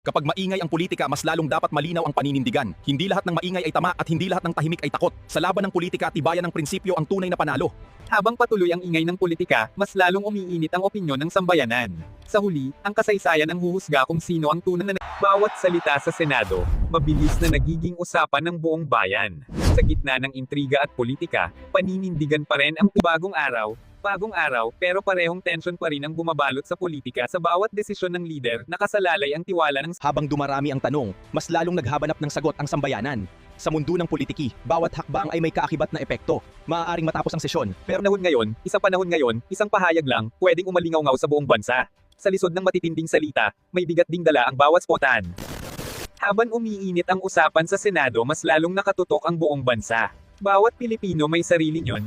Kapag maingay ang politika, mas lalong dapat malinaw ang paninindigan. Hindi lahat ng maingay ay tama at hindi lahat ng tahimik ay takot. Sa laban ng politika, tibayan ng prinsipyo ang tunay na panalo. Habang patuloy ang ingay ng politika, mas lalong umiinit ang opinyon ng sambayanan. Sa huli, ang kasaysayan ang huhusga kung sino ang tunay na bawat salita sa Senado, mabilis na nagiging usapan ng buong bayan. Sa gitna ng intriga at politika, paninindigan pa rin ang bagong araw, pero parehong tension pa rin ang bumabalot sa politika sa bawat desisyon ng lider, nakasalalay ang tiwala ng Habang dumarami ang tanong, mas lalong naghahanap ng sagot ang sambayanan. Sa mundo ng politiki, bawat hakbang ay may kaakibat na epekto. Maaaring matapos ang sesyon, pero panahon ngayon, isang pahayag lang, pwedeng umalingaw-ngaw sa buong bansa. Sa lisod ng matitinding salita, may bigat ding dala ang bawat spotan. Habang umiinit ang usapan sa Senado, mas lalong nakatutok ang buong bansa. Bawat Pilipino may sarili niyon.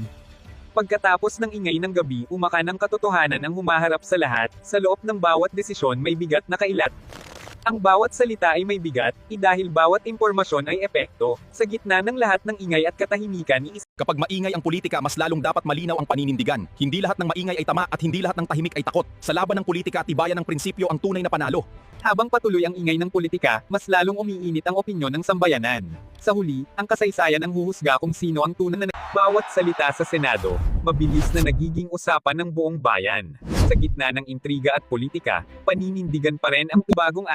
Pagkatapos ng ingay ng gabi, umakan ang katotohanan ang humaharap sa lahat, sa loob ng bawat desisyon may bigat na kailat. Ang bawat salita ay may bigat, dahil bawat impormasyon ay epekto. Sa gitna ng lahat ng ingay at katahimikan, kapag maingay ang politika, mas lalong dapat malinaw ang paninindigan. Hindi lahat ng maingay ay tama at hindi lahat ng tahimik ay takot. Sa laban ng politika, tibayan ng prinsipyo ang tunay na panalo. Habang patuloy ang ingay ng politika, mas lalong umiinit ang opinyon ng sambayanan. Sa huli, ang kasaysayan ang huhusga kung sino ang tunay na bawat salita sa Senado, mabilis na nagiging usapan ng buong bayan. Sa gitna ng intriga at politika, paninindigan pa rin ang bagong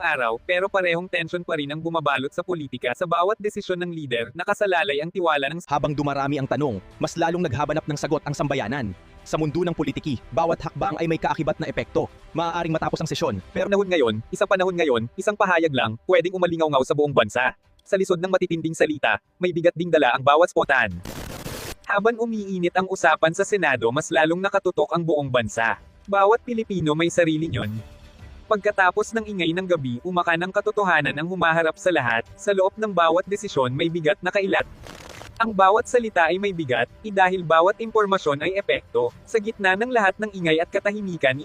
araw, pero parehong tension pa rin ang bumabalot sa politika sa bawat desisyon ng lider, nakasalalay ang tiwala ng Habang dumarami ang tanong, mas lalong naghahanap ng sagot ang sambayanan. Sa mundo ng politiki, bawat hakbang ay may kaakibat na epekto. Maaaring matapos ang sesyon, pero panahon ngayon, isang pahayag lang, pwedeng umalingaw-ngaw sa buong bansa. Sa lisod ng matitinding salita, may bigat ding dala ang bawat spotan. Habang umiinit ang usapan sa Senado, mas lalong nakatutok ang buong bansa. Bawat Pilipino may sarili niyon. Pagkatapos ng ingay ng gabi, umakan ang katotohanan ang humaharap sa lahat, sa loob ng bawat desisyon may bigat na kailat. Ang bawat salita ay may bigat, dahil bawat impormasyon ay epekto. Sa gitna ng lahat ng ingay at katahimikan,